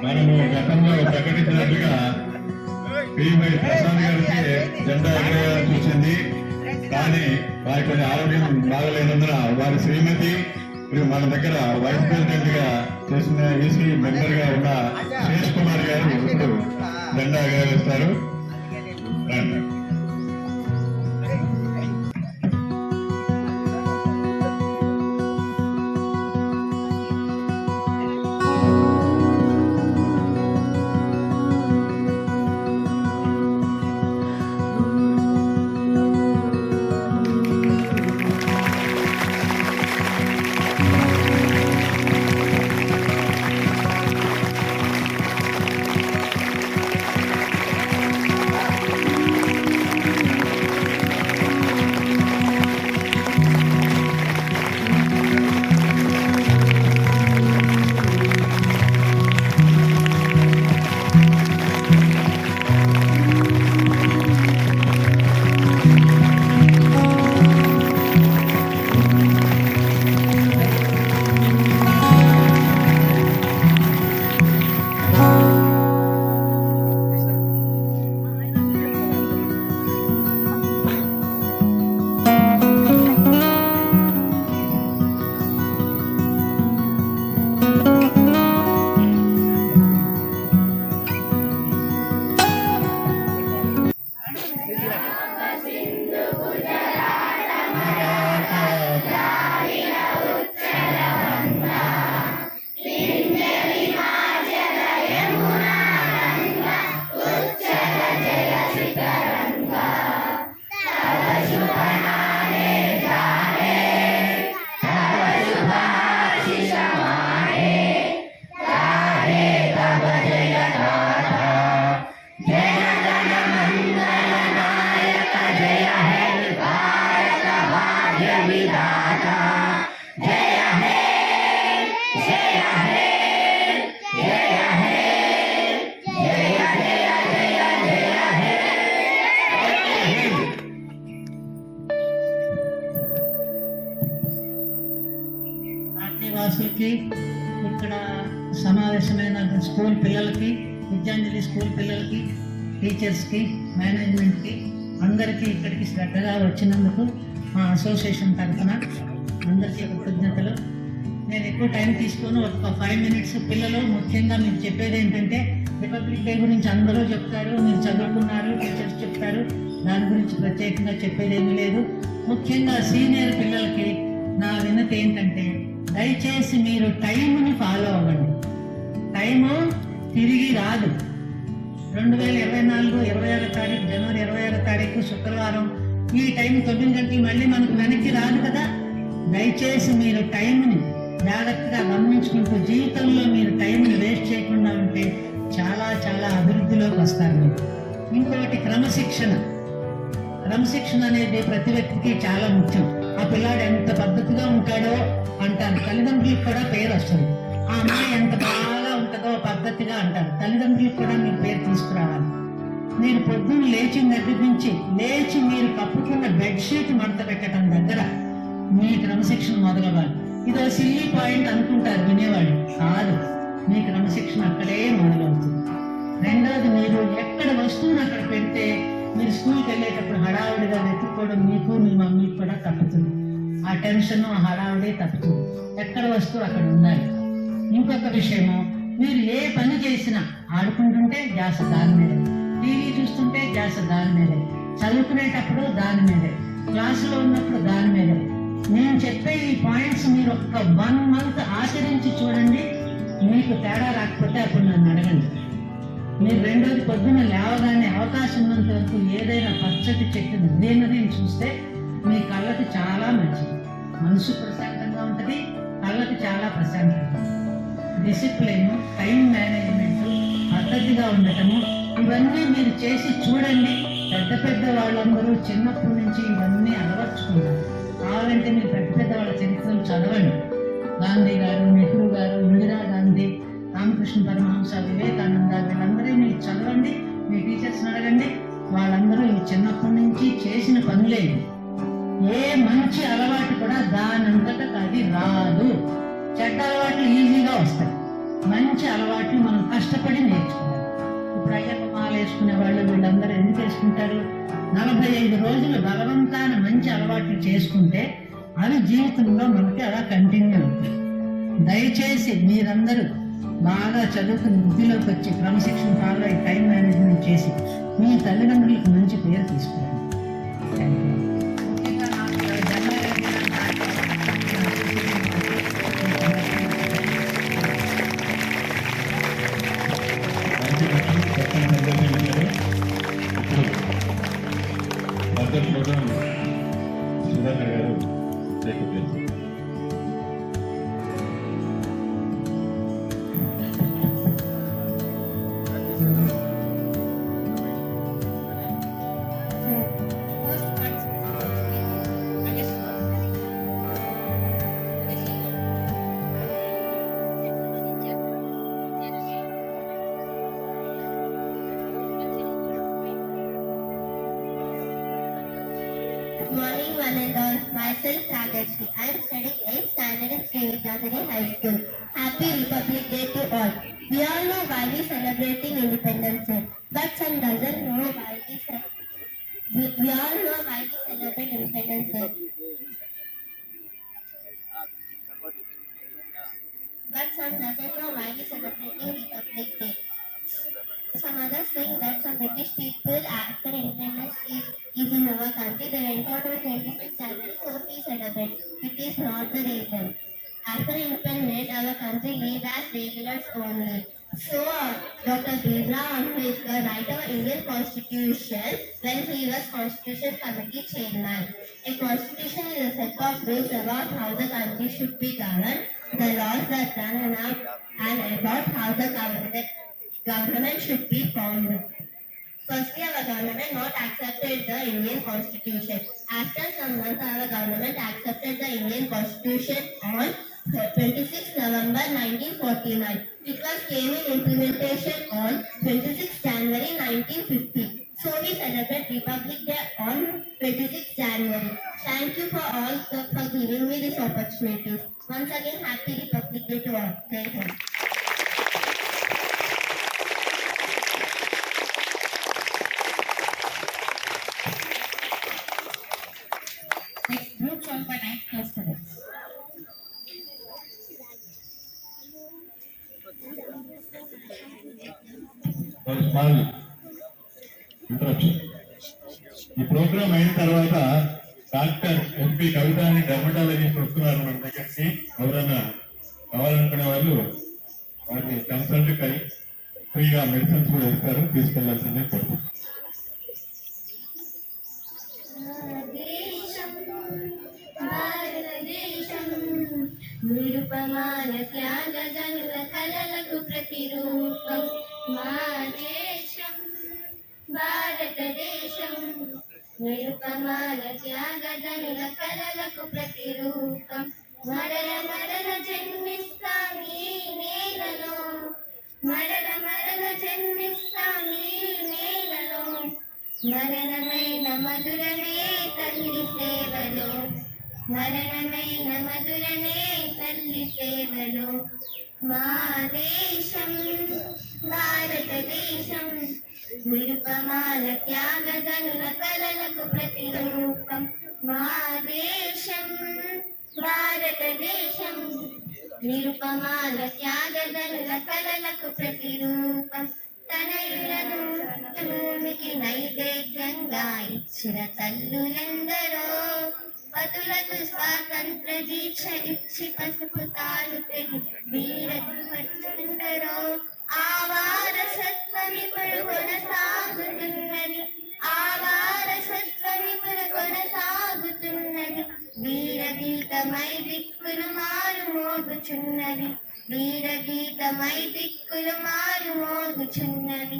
మనము గతంలో ప్రకటించినట్టుగా పివై ప్రసాద్ గారికి జెండా ఎగరేయాల్సి వచ్చింది. కానీ వారి కొన్ని ఆరోగ్యం బాగలేనందున వారి శ్రీమతి మన దగ్గర వైస్ ప్రెసిడెంట్ గా చేసిన ఈసీ మెంబర్ గా ఉన్న శేష్ కుమార్ గారు ఇప్పుడు జెండా ఎగరేస్తారు. వాసులకి, ఇక్కడ సమావేశమైన స్కూల్ పిల్లలకి, విద్యాంజలి స్కూల్ పిల్లలకి, టీచర్స్కి, మేనేజ్మెంట్కి అందరికీ ఇక్కడికి శ్రద్ధగా వచ్చినందుకు మా అసోసియేషన్ తరఫున అందరికీ కృతజ్ఞతలు. నేను ఎక్కువ టైం తీసుకొని ఒక 5 minutes పిల్లలు ముఖ్యంగా మీకు చెప్పేది ఏంటంటే, రిపబ్లిక్ డే గురించి అందరూ చెప్తారు, మీరు చదువుకున్నారు, టీచర్స్ చెప్తారు, దాని గురించి ప్రత్యేకంగా చెప్పేది ఏమీ లేదు. ముఖ్యంగా సీనియర్ పిల్లలకి నా వినతి ఏంటంటే, దయచేసి మీరు టైంని ఫాలో అవ్వండి. టైము తిరిగి రాదు. 2024 26వ తారీఖు జనవరి 26వ తారీఖు శుక్రవారం ఈ టైం 9 గంటలు మళ్ళీ మనకు వెనక్కి రాదు కదా. దయచేసి మీరు టైంని జాగ్రత్తగా గమనించుకుంటూ జీవితంలో మీరు టైంని వేస్ట్ చేయకుండా ఉంటే చాలా చాలా అభివృద్ధిలోకి వస్తారు మీరు. ఇంకొకటి క్రమశిక్షణ అనేది ప్రతి వ్యక్తికి చాలా ముఖ్యం. ఆ పిల్లాడు ఎంత పద్ధతిగా ఉంటాడో అంటారు, తల్లిదండ్రులకు కూడా పేరు వస్తుంది. ఆ అమ్మాయి ఎంత బాగా ఉంటుందో పద్ధతిగా అంటారు, తల్లిదండ్రులకు కూడా మీరు పేరు తీసుకురావాలి. మీరు పొద్దున్న లేచిన దగ్గర నుంచి లేచి మీరు కప్పుకున్న బెడ్షీట్ మడత పెట్టడం దగ్గర మీ క్రమశిక్షణ మొదలవ్వాలి. ఇదో సిల్లీ పాయింట్ అనుకుంటారు వినేవాళ్ళు, కాదు. మీ క్రమశిక్షణ అక్కడే మొదలవుతుంది. రెండోది, మీరు ఎక్కడ వస్తువుని అక్కడ పెడితే మీరు స్కూల్కి వెళ్ళేటప్పుడు హడావుడిగా వెతుక్కోవడం మీకు మీ మమ్మీకి కూడా తప్పుతుంది. ఆ టెన్షన్ ఆ హడావుడే తప్పుతుంది. ఎక్కడ వస్తువు అక్కడ ఉండాలి. ఇంకొక విషయము, మీరు ఏ పని చేసినా ఆడుకుంటుంటే ధ్యాస దాని మీదే, టీవీ చూస్తుంటే ధ్యాస దాని మీదే, చదువుకునేటప్పుడు దాని మీదే, క్లాసులో ఉన్నప్పుడు దాని మీదే. నేను చెప్పే ఈ పాయింట్స్ మీరు ఒక్క 1 month ఆచరించి చూడండి. మీకు తేడా రాకపోతే అప్పుడు నన్ను అడగండి. మీరు రెండోది, పొద్దున్న లేవగానే అవకాశం ఉన్నంత వరకు ఏదైనా పచ్చటి చెట్టు గ్రీనరీని చూస్తే మీ కళ్ళకి చాలా మంచిది. మనసు ప్రశాంతంగా ఉంటుంది, కళ్ళకి చాలా ప్రశాంతంగా. డిసిప్లిన్, టైం మేనేజ్మెంట్, పద్ధతిగా ఉండటము, ఇవన్నీ మీరు చేసి చూడండి. పెద్ద పెద్ద వాళ్ళందరూ చిన్నప్పటి నుంచి ఇవన్నీ అలవర్చుకున్నారు. కావాలంటే మీరు పెద్ద పెద్ద వాళ్ళ చరిత్రలు చదవండి. గాంధీ గారు, నెహ్రూ గారు, ఇందిరా గాంధీ, రామకృష్ణ పరమహంస, వివేకానంద, వీళ్ళందరూ మీరు చదవండి. మీ టీచర్స్ని అడగండి. వాళ్ళందరూ ఈ చిన్నప్పటి నుంచి చేసిన పనులే. ఏ మంచి అలవాటు కూడా దానంతట అది రాదు. చెడ్డ అలవాట్లు ఈజీగా వస్తాయి. మంచి అలవాట్లు మనం కష్టపడి నేర్చుకోవాలి. ఇప్పుడు అయ్యప్ప మాల వేసుకునే వాళ్ళు వీళ్ళందరూ ఎందుకు వేసుకుంటారు? 45 రోజులు బలవంతాన మంచి అలవాట్లు చేసుకుంటే అవి జీవితంలో మనకి అలా కంటిన్యూ అవుతాయి. దయచేసి మీరందరూ బాగా చదువుకుని వృద్ధిలోకి వచ్చి క్రమశిక్షణ ఫాలో అయ్యి టైం మేనేజ్మెంట్ చేసి మీ తల్లిదండ్రులకు మంచి పేరు తీసుకురండి. Thank you. ముఖ్యంగా నాకు జన్మదిన సుధాకర్ గారు చేకూర్చారు. Morning, one and all. Myself, Sagarshi. I am studying 8th standard in Sri Vidyadhari High School. Happy Republic Day to all. We all know why we celebrating Independence Day, but some doesn't know why we all know why we celebrate Independence Day. But some doesn't know why we celebrating Republic Day. Some others think that some British people after independence is in our country, they went out on 26th January, so we celebrate. It is not the reason. After independence, our country lived as regulars only. So, Dr. Bhimrao Ambedkar wrote our Indian Constitution when he was Constitution Committee Chairman. A constitution is a set of rules about how the country should be governed, the laws that run and about how the government should be formed. Firstly, our government not accepted the Indian Constitution. After some months, our government accepted the Indian Constitution on 26 November 1949. It was came in implementation on 26 January 1950. So we celebrate Republic Day on 26 January. Thank you for all for giving me this opportunity. Once again, happy Republic Day to all. Thank you. Next group song by 9th class students. Small introduction. ఈ programme అయిన తర్వాత doctor MP కవితాని dermatologist వస్తున్నారు మన దగ్గరికి. ఎవరైనా కావాలనుకునే వాళ్ళు వారికి కన్సల్ట్ అయి ఫ్రీగా మెడిసిన్స్ కూడా ఇస్తారు, తీసుకెళ్లాల్సిందే కోరుకుంటున్నాను. నిరుపమాన త్యాగజనుల కలలకు ప్రతిరూపం మా దేశం భారతదేశం. నిరుపమాన త్యాగజనుల కలలకు ప్రతిరూపం. మరణ మరణ జన్మిస్తాం ఈ నేలలో, మరణ మరణ జన్మిస్తాం ఈ నేలలో. మరణమైన మధురమే తల్లి సేవలో, మరణమైన మధురమే తల్లి సేవలో. మా దేశం భారతదేశం నిరుపమాన త్యాగజనుల కలలకు ప్రతిరూపం. మా దేశం భారతదేశం నిరుపమాన త్యాగజనుల కలలకు ప్రతిరూపం. తనయులను భూమికి నైవేద్యంగా ఇచ్చిన తల్లులెందరో, పదులకు స్వాతంత్ర దీక్ష ఇచ్చి పసుపు తాలు పెట్టి వీరత్వరుందరో. ఆ వారసత్వం ఇప్పుడు కొనసాగుతున్నది, ఆ వారసత్వం ఇప్పుడు కొనసాగుతున్నది. గీతమై దిక్కులు మారు మోగుచున్నవి వీరగీతమై దిక్కులు మారు మోగుచున్నవి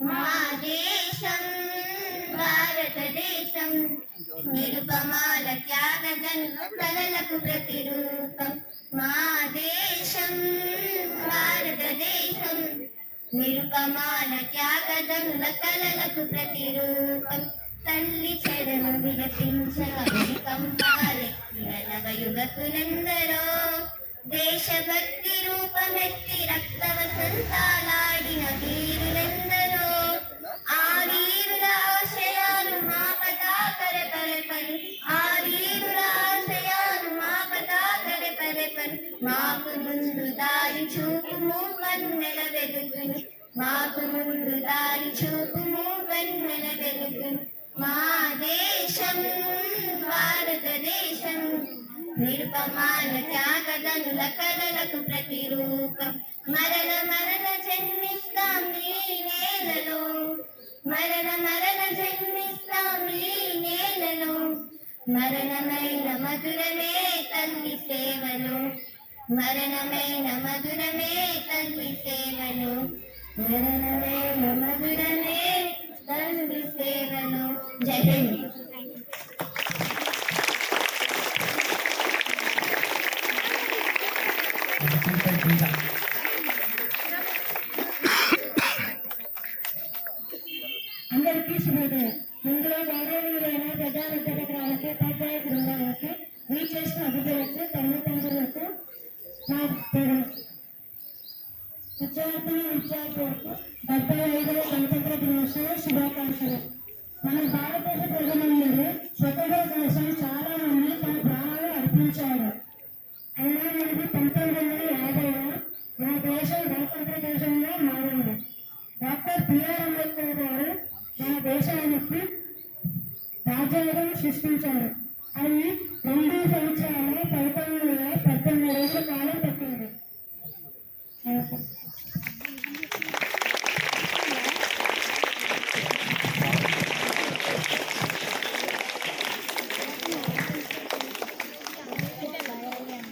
మా దేశం భారతదేశం నిరుపమాల త్యాగదను కలలకు ప్రతిరూపం మా దేశం భారతదేశం నిరుపమాల త్యాగదనుల కలలకు ప్రతిరూపం తల్లి చెరను విలపించగలి కంపాలెక్కిన నవయుగకులందరో దేశభక్తి రూపమెత్తి రక్త వసంతాలాడిన వీరులెందరో ఆ వీరుల ఆశయాలు మా పతాకర పరపరు ఆ వీరుల ఆశయాలు మా పతాకర పరపరు మాకు ముందు దారి చూపుము వన్నెల వెలుగును మాకు ముందు దారి చూపుము వన్నెల వెలుగును మా దేశం భారతదేశం నిరుపమాన త్యాగదనుల కలలకు ప్రతిరూపం మరణ మరణ జన్మిస్తాం ఈ నేలలో మరణ మరణ జన్మిస్తాం ఈ నేలలో మరణమైన మధురమే తల్లి సేవలు మరణమైన మధురమే తల్లి సేవలు మరణమైన మధురమే తల్లి సేవలు జై హింద్. అందరికీ శుభోదయం. ఇందులో గౌరవనీయులైన ప్రజామిత్రులకు ఉపాధ్యాయ బృందాలకు చేసిన అభివృద్ధులకు తల్లిదండ్రులకు నా విద్యార్థులకు 75వ గణతంత్ర దినోత్సవ శుభాకాంక్షలు. మన భారతదేశ ప్రజలందరూ స్వతంత్ర కోసం చాలా మంది తమ ప్రాణాలు అర్పించారు. అయినా మనకి 1950లో మన దేశం గణతంత్ర దేశంగా మారింది. డాక్టర్ బిఆర్ అంబేద్కర్ గారు మన దేశానికి రాజ్యాంగం సృష్టించారు. అది 2 సంవత్సరాల 1918 రోజుల కాలం పట్టింది.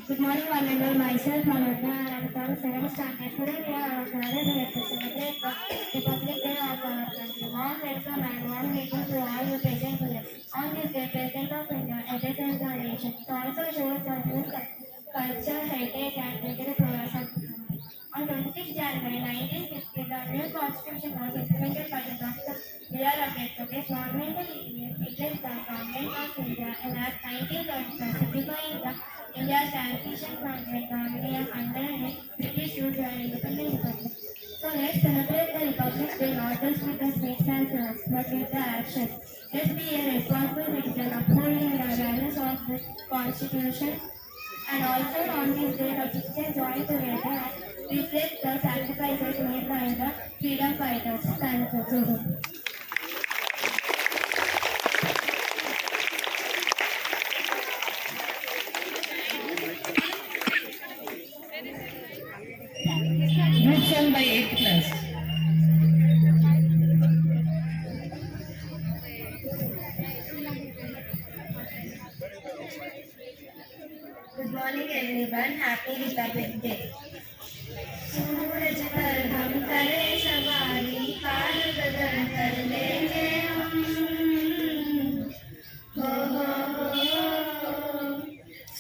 Good morning, one and all. Myself, Manojna, and I'm from 7th standard. Today we are gathered here to celebrate the Republic Day of our country. Warm welcome and warm greetings to all who present today. On this day, President of India addresses the nation. It also shows the new culture, heritage, and cultural progress of the country. On 26 January 1950, the new constitution was implemented by the Dr. B.R. Ambedkar. This monumental event replaced the Government of India in Act 1935, signifying the India's transition from the dominion under British rule to an independent republic. So let's celebrate the Republic Day not just with the speech and words, but with the actions. Let's be a responsible citizen, upholding the values of the Constitution. And also on this day, the citizens join together and reflect the sacrifices made by the freedom fighters. Thank you. Group song by 8th class. Good morning everyone. Happy Republic Day. सूरज पर हम करे सवारी पार गगन कर लेंगे हम हो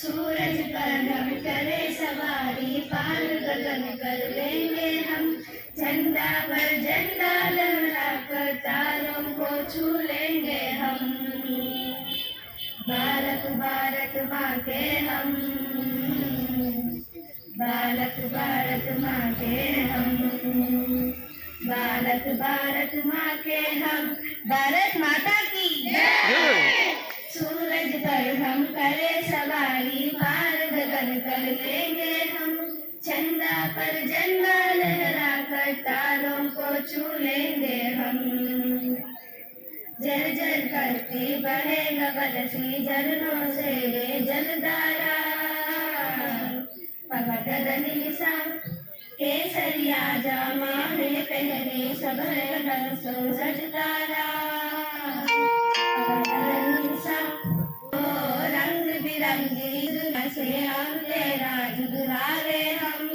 सूरज पर हम करे सवारी पार गगन कर लेंगे हम झंडा पर झंडा लहरा कर तारों को छू लेंगे हम भारत भारत माँ के हम भारत भारत माँ के हम भारत भारत माँ के हम भारत माता की जय। सूरज पर हम करे सवारी पार गगन कर लेंगे हम झंडा पर झंडा लहरा कर तारों को छू लेंगे हम जल जल करती बहेगा बरसी झरनों से ये जलधारा पगडनिसा केसरिया जामा है पहने सब रंगों सजदारा पगडनिसा ओ रंग बिरंगी बिरंगी दुनिया से हम तेरा जुगरारे हम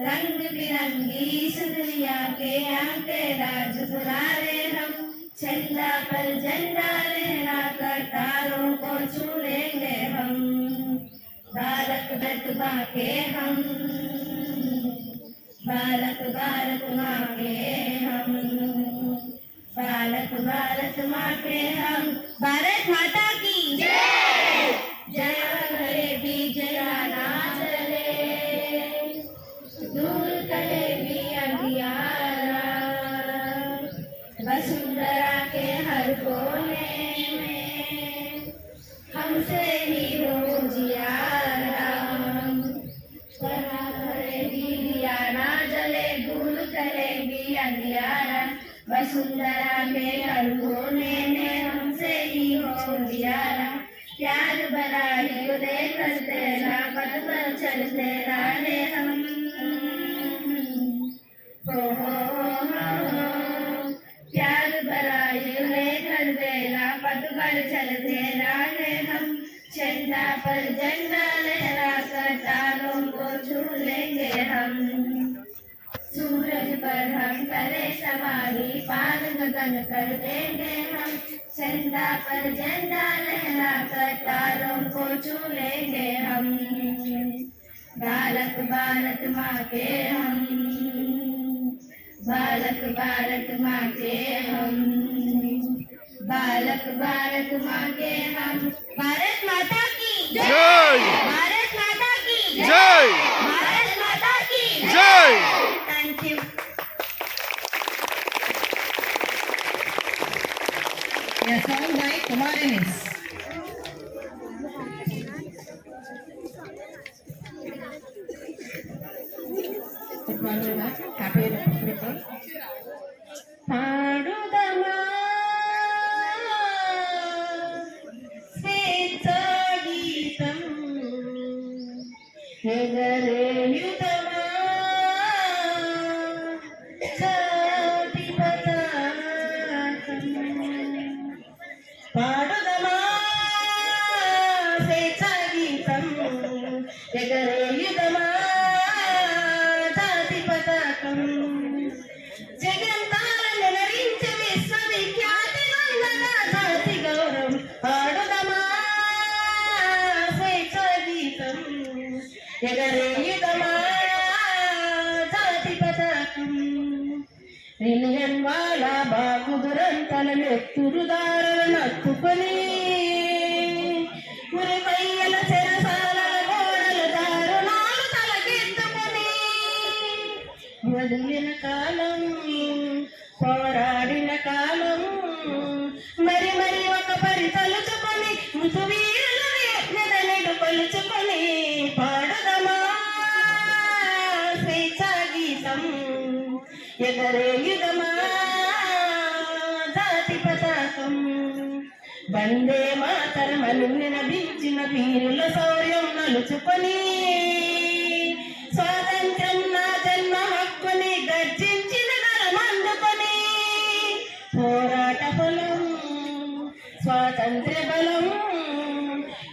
रंग बिरंगी इस दुनिया के हम तेरा जुगरारे हम झंडा पर झंडा लहरा कर तारों को छू लेंगे हम भारत भारत माँ के हम भारत भारत माँ के हम भारत भारत माँ के हम भारत माता की जय जय गरीबी जया ना चले दूर करेगी अंधियारा वसुंधरा के हर कोने में हमसे ही हो जियारा करेगी दिया ना जले दूर करेगी अंधियारा वसुंधरा के हर कोने में हमसे ही हो जियारा प्यार भरा हृदय करते ना पद पर चलते रहे हम प्यार भरा हृदय करते ना पद पर चलते रहे हम झंडा पर झंडा लहरा कर तारों को छू लेंगे हम सूरज पर हम करे सवारी पार गगन कर देंगे हम झंडा पर झंडा लहरा कर तारों को छू लेंगे हम भारत भारत माँ के हम भारत भारत माँ के हम भारत भारत माँ के हम भारत माता की जय भारत माता की जय भारत माता की जय thank you A song by Kumarinis. పాడుదమా స్వేచ్ఛా గీతం ఎగరేయుదమా చాటి పతాకం పాడుదమా స్వేచ్ఛా గీతం ఎగరేయుదమా జాతి పతాకం జగంతాలను నరించి విశ్వవిఖ్యాతి నందన జాతి గౌరవం పాడుదమా స్వేచ్ఛా గీతం ఎగరేయుదమా జాతి పతాకం రిలియన్ వాళ్ళ బాగుదురంతలను ఎత్తురుదారులను అత్తుకొని మురిపయ్యల చెరసాల గోడలు దారుణాలు తలకెత్తుకొని వదిలిన కాలం పోరాడిన కాలం మరి మరి ఒక పరి తలుచుకొని మృతువీరులు యజ్ఞదనుడు కొలుచుకొని పాడుదమా స్వేచ్ఛా గీతం ఎగరేయుదమా జాతి పతాకం వందే మాతరమను నినదించిన వీరుల శౌర్యం నలుచుకొని స్వాతంత్ర్యం నా జన్మ హక్కుని గర్జించిన గలమందుకొని పోరాట ఫలం స్వాతంత్ర్య బలం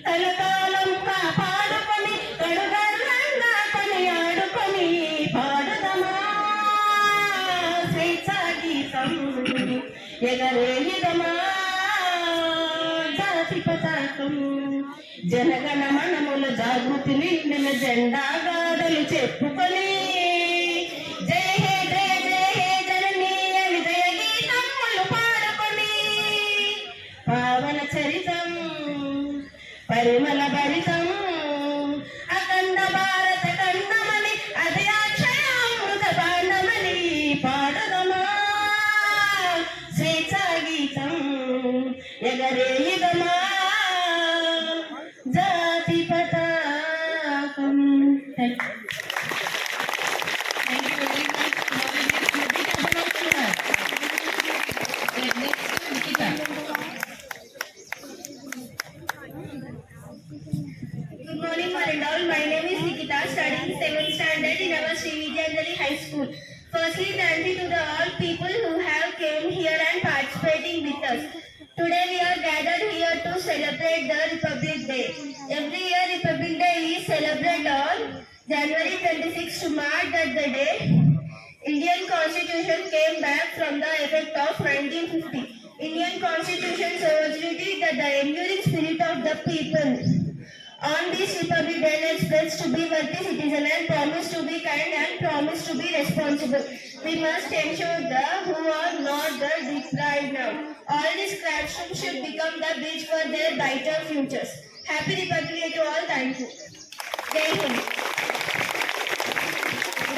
కలకాలం కాపాడుకొని కడుగర్రంగా కొనియాడుకొని పాడుదమా స్వేచ్ఛా గీతం ఎగరేయుదమా జాతి పతాకం జనగణ మనముల జాగృతి నిండిన జెండా గాథలు చెప్పుకొని జయ హే జయ జయ హే జననీ అని జయ గీతములు పాడుకొని పావన చరితం పరిమళ భరితం అఖండ భారత ఖండమని అది అక్షయామృత బాణమని పాడుదమా స్వేచ్ఛా గీతం ఎగరేయుదమా జాతి పతాకం. Thank you. Thank you very much. Nikita. Good morning, one and all. My name is Nikita, studying 7th standard in our Sri Vijayanjali High School. Firstly, thank you to the all people who have came here and participating with us. To Today we are gathered here to celebrate the Republic Day. Every year Republic Day is celebrated on January 26 to mark that the day Indian Constitution came back from the effect of 1950. Indian Constitution solidity that the enduring spirit of the people. On this Republic Day, let's pledge to be worthy citizen and promise to be kind and promise to be responsible. We must ensure the who are not the deprived now. All these classrooms should become the bridge for their brighter futures. Happy Republic Day to all. Thank you. Jai Hind.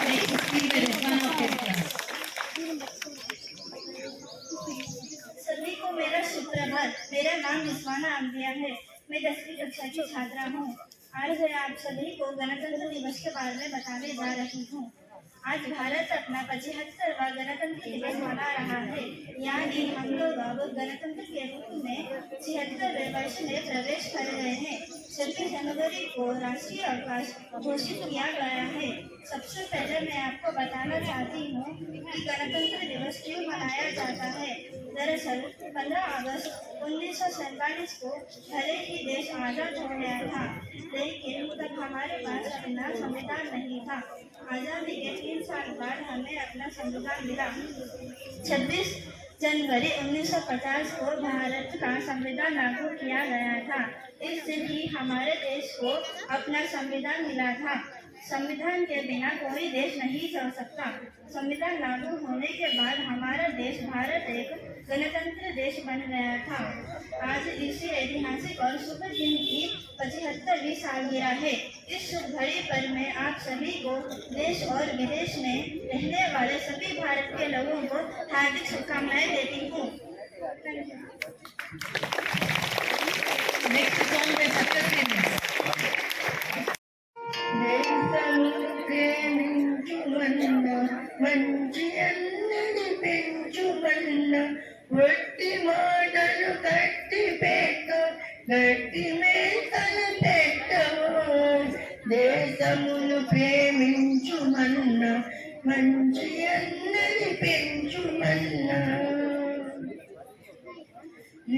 Next speaker is one of your class. सभी को मेरा सुप्रभात। मेरा नाम रिजवाना अंबिया है। मैं 10वीं कक्षा की छात्रा हूँ। आज मैं आप सभी को गणतंत्र दिवस के बारे में बताने जा रही हूँ। आज भारत अपना 75वां गणतंत्र दिवस मना रहा है। यानी हम लोग अब गणतंत्र के रूप में 76वें वर्ष में प्रवेश कर रहे हैं। 26 जनवरी को राष्ट्रीय अवकाश घोषित किया गया है। सबसे पहले मैं आपको बताना चाहती हूँ कि गणतंत्र दिवस क्यों मनाया जाता है। दरअसल 15 अगस्त 1947 को भले ही देश आजाद हो गया था, लेकिन तब हमारे पास अपना संविधान नहीं था। आजादी के 3 साल बाद हमें अपना संविधान मिला। 26 जनवरी 1950 को भारत का संविधान लागू किया गया था। इस दिन ही हमारे देश को अपना संविधान मिला था। संविधान के बिना कोई देश नहीं चल सकता। संविधान लागू होने के बाद हमारा देश भारत एक गणतंत्र देश बन गया था। आज इसी ऐतिहासिक और शुभ दिन की 75वीं सालगिरह है। इस शुभ घड़ी पर मैं आप सभी को देश और विदेश में रहने वाले सभी भारत के लोगों को हार्दिक शुभकामनाएं देती हूँ। Next song is Satyasena. మంచి అన్నది పెంచుమన్న వట్టి మాటలు కట్టి పెట్టు గట్టి మేతలు పెట్టవు దేశమును ప్రేమించుమన్న మంచి అన్నది పెంచుమన్నా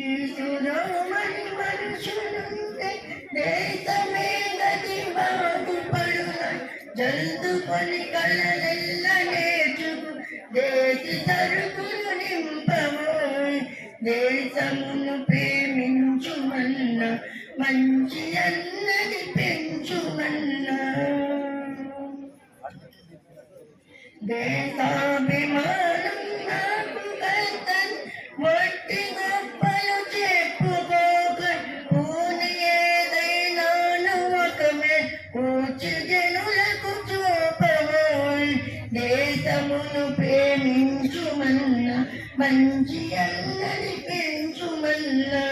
ఈసురామని మనుషులుంటే దేశమే గది బాగుపడున జల్దుకొని కళ్ళెల్ల నేర్చుకు దేశి సరుకులు నింపము దేశమును ప్రేమించుమన్న మంచి అన్నది పెంచుమన్నా దేశాభిమానం నాకు కర్తన్ వట్టి గొప్పలు చెప్పుకోక పూని ఏదైనా నమ్మకమే కూర్చు జనులకు చూపము దేశమును ప్రేమించుమన్న మంచి అన్నది పెంచుమన్నా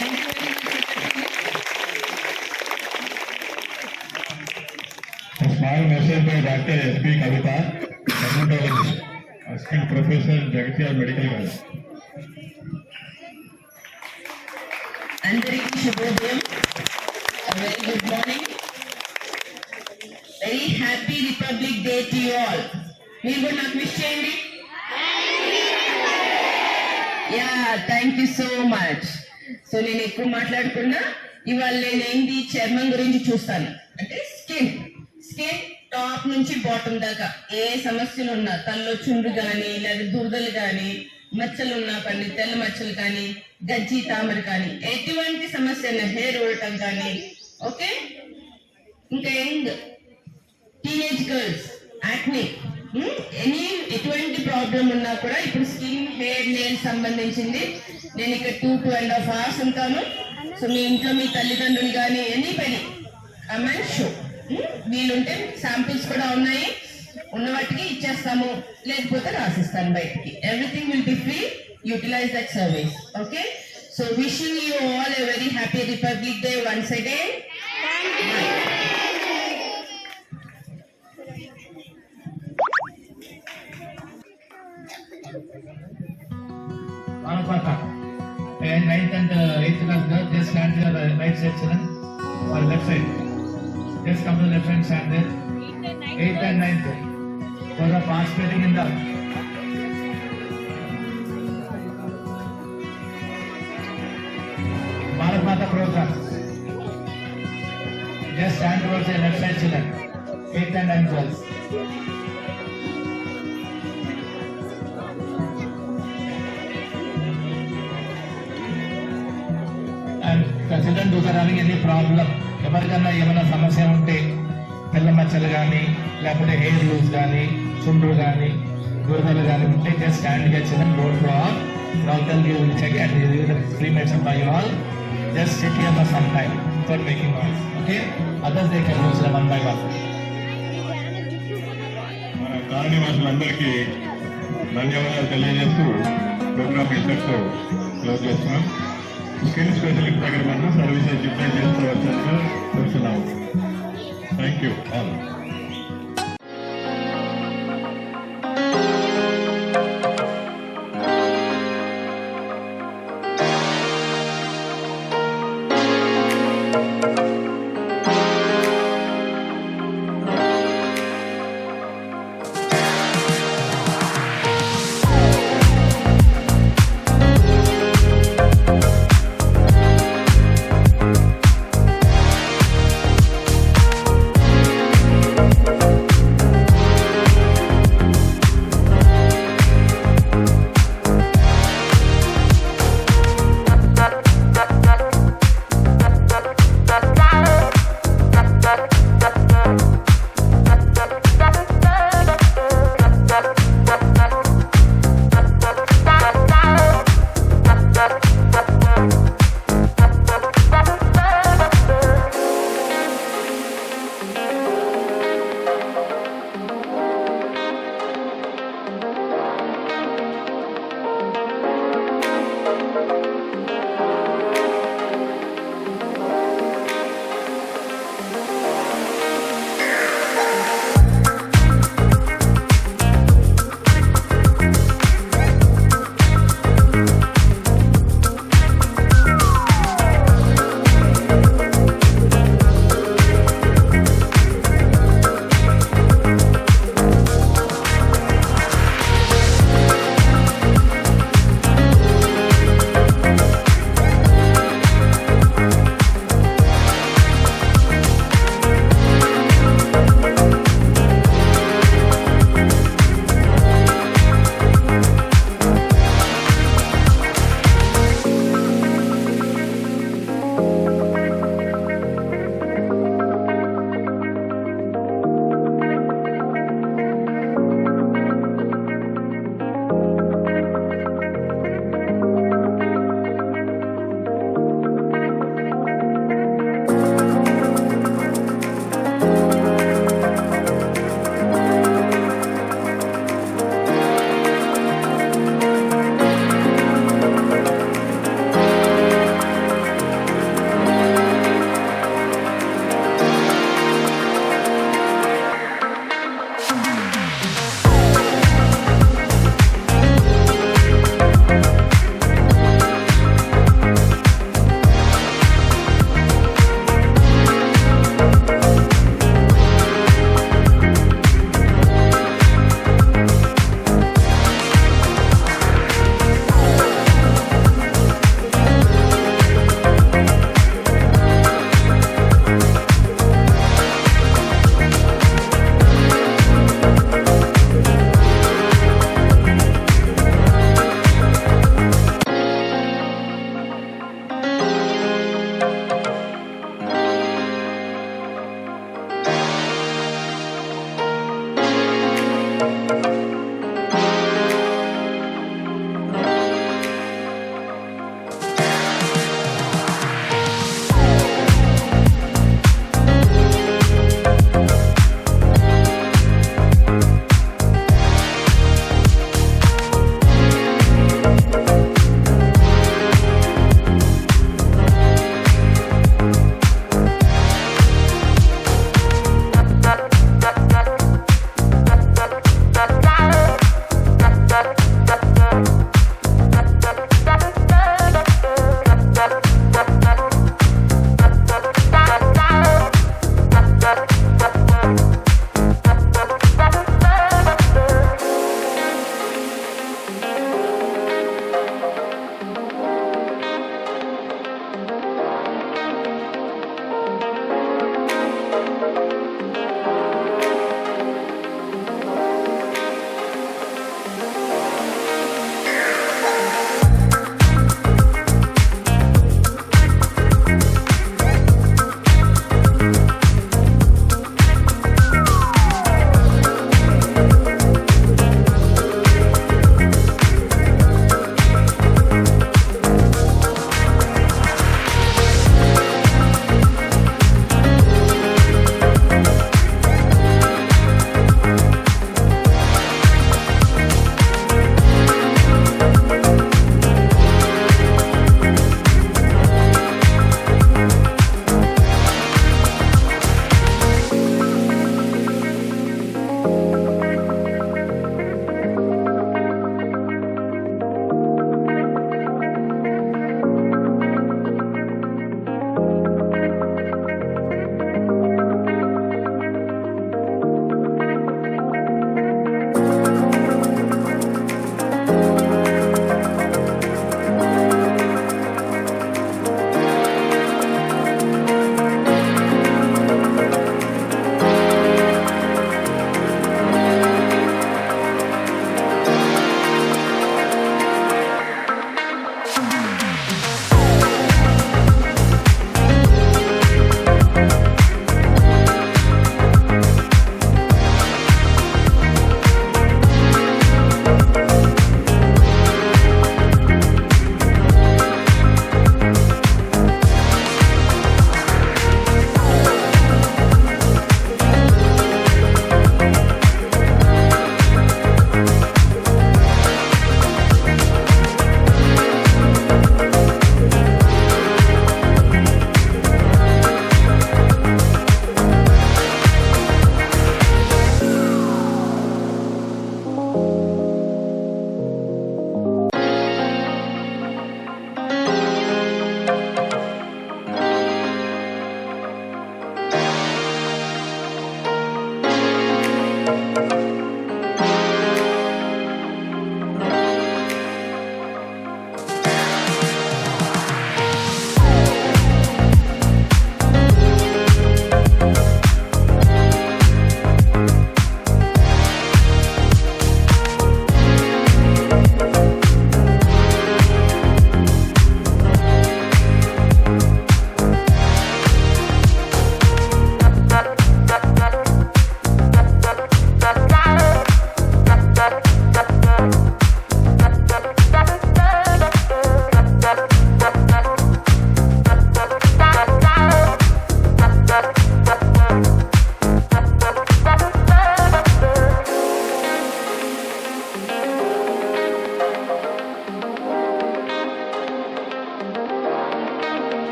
Thank you very much, Satyasena. A small message by Dr. S.P. Kavita, dermatologist, assistant professor, Jagatiya Medical College. అందరికీ శుభోదయం. Very good morning. Very happy Republic day to you all. మీరు కూడా నాకు విష్ చేయండి. Yeah, thank you so much. So నేను ఎక్కువ మాట్లాడకుండా ఇవాళ నేను ఏంటి చర్మం గురించి చూస్తాను. అంటే స్కిన్ టాప్ నుంచి బాటమ్ దాకా ఏ సమస్యలు ఉన్నా, తల్లో చుండ్రు కానీ లేదా దురదలు కానీ, మచ్చలు ఉన్నా కానీ, తెల్ల మచ్చలు కానీ, గజ్జి తామర కానీ, ఎటువంటి సమస్య హెయిర్ ఊడటం కానీ, ఓకే, ఇంకా యంగ్ టీనేజ్ గర్ల్స్ యాక్నే, ఎటువంటి ప్రాబ్లం ఉన్నా కూడా ఇప్పుడు స్కిన్ హెయిర్ నెయిల్ సంబంధించింది నేను ఇక్కడ 2.5 hours ఉంటాను. సో మీ ఇంట్లో మీ తల్లిదండ్రులు కానీ ఎనీ పని కమెంట్ షో వీలుంటే శాంపిల్స్ కూడా ఉన్నాయి, ఉన్న వాటికి ఇచ్చేస్తాము, లేకపోతే రాసిస్తాను బయటికి. Everything will be free. Utilize that service. Okay, so wishing you all a very happy Republic Day once again. Manapata. And 9th and 8th class girls, just stand to the right side, children, or left side. Just come to the left hand stand there. 8th and 9th. For the participating in the program. Just stand towards the left side children. 8th and 9th girls. And the children those are having any problem, ఎవరికన్నా ఏమైనా సమస్య ఉంటే తెల్ల మచ్చలు కానీ లేకపోతే hair loose కానీ చుండ్రు కానీ దురదలు కానీ ఉంటే జస్ట్ స్టాండ్ గా children don't go off doctor give check and free medicine by all just sit here for some time for making noise okay others they can use one by one. మన కాలనీవాసులందరికీ ధన్యవాదాలు తెలియజేస్తూ programme ఇంతటితో close చేస్తున్నాం. Skill specialist దగ్గర మనం services deploy చేసుకోవచ్చని కోరుతున్నాము. Thank you all.